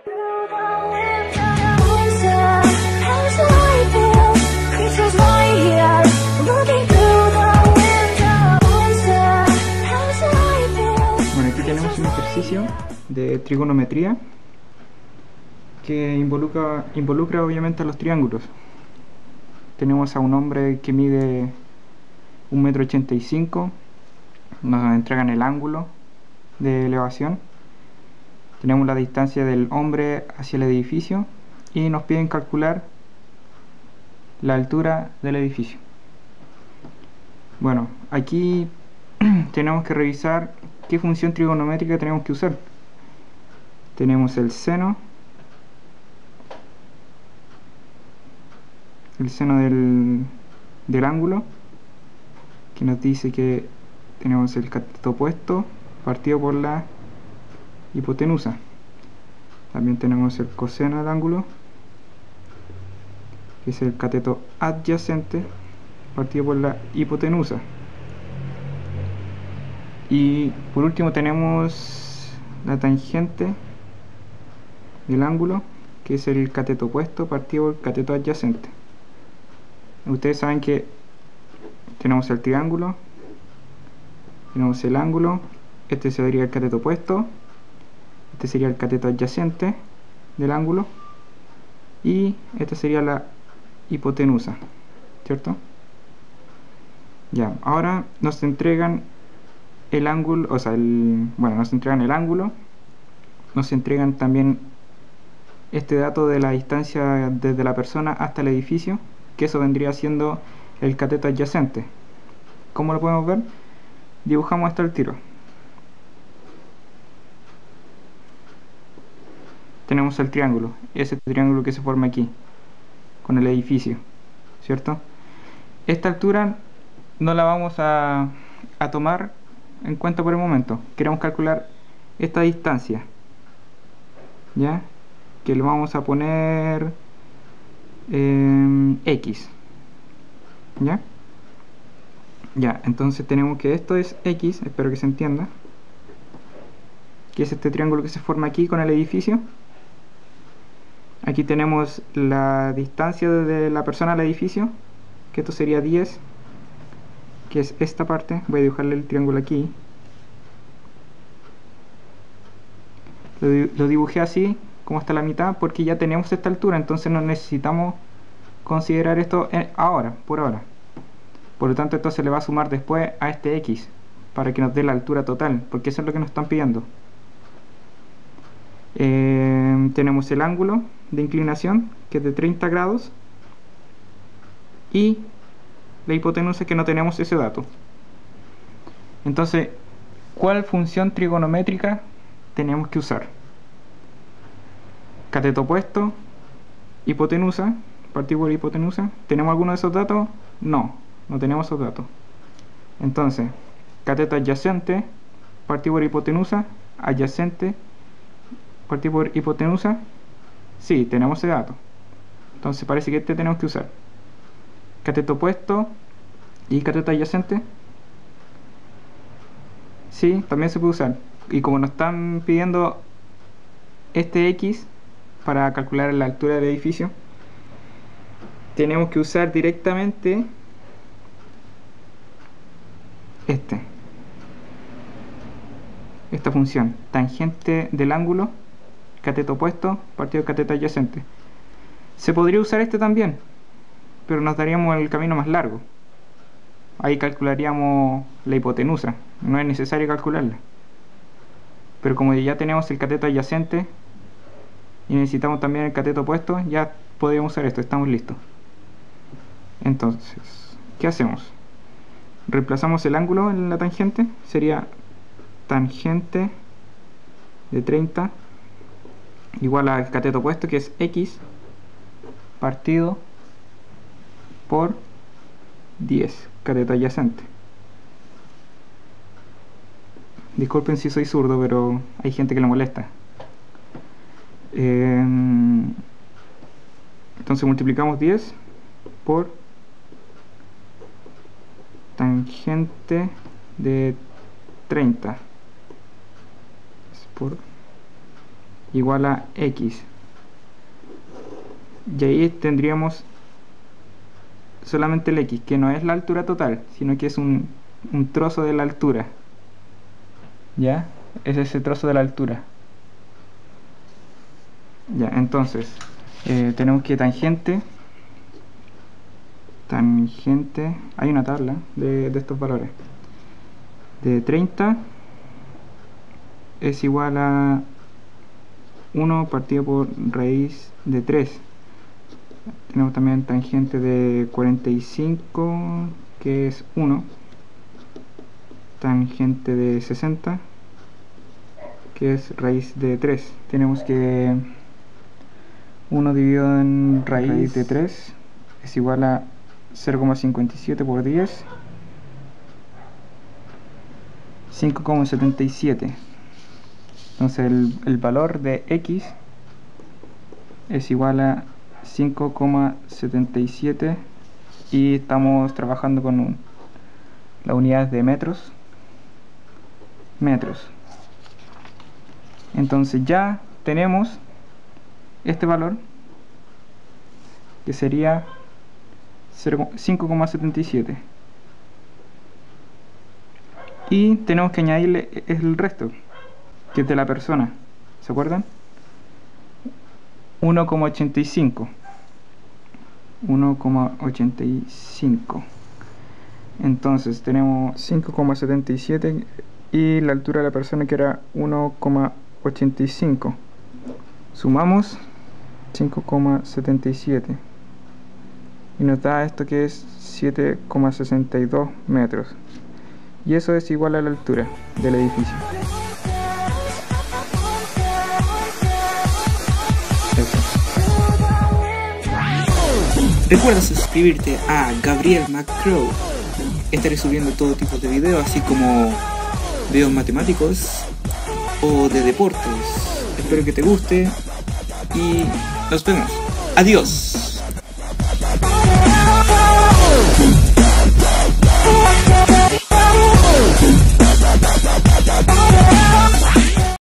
Bueno, aquí tenemos un ejercicio de trigonometría que involucra obviamente a los triángulos. Tenemos a un hombre que mide 1,85 m, nos entregan el ángulo de elevación, tenemos la distancia del hombre hacia el edificio y nos piden calcular la altura del edificio. Bueno, aquí tenemos que revisar qué función trigonométrica tenemos que usar. Tenemos el seno del ángulo, que nos dice que tenemos el cateto opuesto partido por la hipotenusa. También tenemos el coseno del ángulo, que es el cateto adyacente partido por la hipotenusa. Y por último tenemos la tangente del ángulo, que es el cateto opuesto partido por el cateto adyacente. Ustedes saben que tenemos el triángulo, tenemos el ángulo, este sería el cateto opuesto, este sería el cateto adyacente del ángulo y esta sería la hipotenusa, ¿cierto? Ya, ahora nos entregan el ángulo, o sea, nos entregan el ángulo, nos entregan también este dato de la distancia desde la persona hasta el edificio, que eso vendría siendo el cateto adyacente. ¿Cómo lo podemos ver? Dibujamos hasta el tiro. Tenemos el triángulo, ese triángulo que se forma aquí con el edificio, ¿cierto? Esta altura no la vamos a tomar en cuenta por el momento. Queremos calcular esta distancia, ¿ya? Que le vamos a poner X, ¿ya? Ya, entonces tenemos que esto es X, espero que se entienda, que es este triángulo que se forma aquí con el edificio. Aquí tenemos la distancia de la persona al edificio, que esto sería 10, que es esta parte. Voy a dibujarle el triángulo aquí. Lo dibujé así, como hasta la mitad, porque ya tenemos esta altura, entonces no necesitamos considerar esto ahora, por ahora. Por lo tanto, esto se le va a sumar después a este X, para que nos dé la altura total, porque eso es lo que nos están pidiendo. Tenemos el ángulo de inclinación, que es de 30 grados, y la hipotenusa, que no tenemos ese dato. Entonces, ¿cuál función trigonométrica tenemos que usar? Cateto opuesto, hipotenusa, partido por hipotenusa. ¿Tenemos alguno de esos datos? No tenemos esos datos. Entonces, cateto adyacente, partido por hipotenusa, adyacente, partido por hipotenusa. Sí, tenemos ese dato. Entonces parece que este tenemos que usar. Cateto opuesto y cateto adyacente. Sí, también se puede usar. Y como nos están pidiendo este X para calcular la altura del edificio, tenemos que usar directamente esta función, tangente del ángulo, cateto opuesto, partido del cateto adyacente. Se podría usar este también, pero nos daríamos el camino más largo. Ahí calcularíamos la hipotenusa, no es necesario calcularla. Pero como ya tenemos el cateto adyacente y necesitamos también el cateto opuesto, ya podríamos usar esto, estamos listos. Entonces, ¿qué hacemos? Reemplazamos el ángulo en la tangente, sería tangente de 30 igual al cateto opuesto, que es X partido por 10, cateto adyacente. Disculpen si soy zurdo, pero hay gente que le molesta. Entonces multiplicamos 10 por tangente de 30 por igual a X. Y ahí tendríamos solamente el X, que no es la altura total, sino que es un trozo de la altura. ¿Ya? Es ese trozo de la altura. Ya, entonces tenemos que tangente, hay una tabla de estos valores. De 30 es igual a 1 partido por raíz de 3. Tenemos también tangente de 45, que es 1. Tangente de 60, que es raíz de 3. Tenemos que 1 dividido en raíz de 3 es igual a 0,57 por 10, 5,77. Entonces el valor de X es igual a 5,77 y estamos trabajando con la unidad de metros. Entonces ya tenemos este valor, que sería 5,77, y tenemos que añadirle el resto, que es de la persona, ¿se acuerdan? 1,85. Entonces tenemos 5,77 y la altura de la persona, que era 1,85. Sumamos 5,77 y nos da esto, que es 7,62 metros, y eso es igual a la altura del edificio. Recuerda suscribirte a Gabriel McCrow. Estaré subiendo todo tipo de videos, así como videos matemáticos o de deportes. Espero que te guste y nos vemos. Adiós.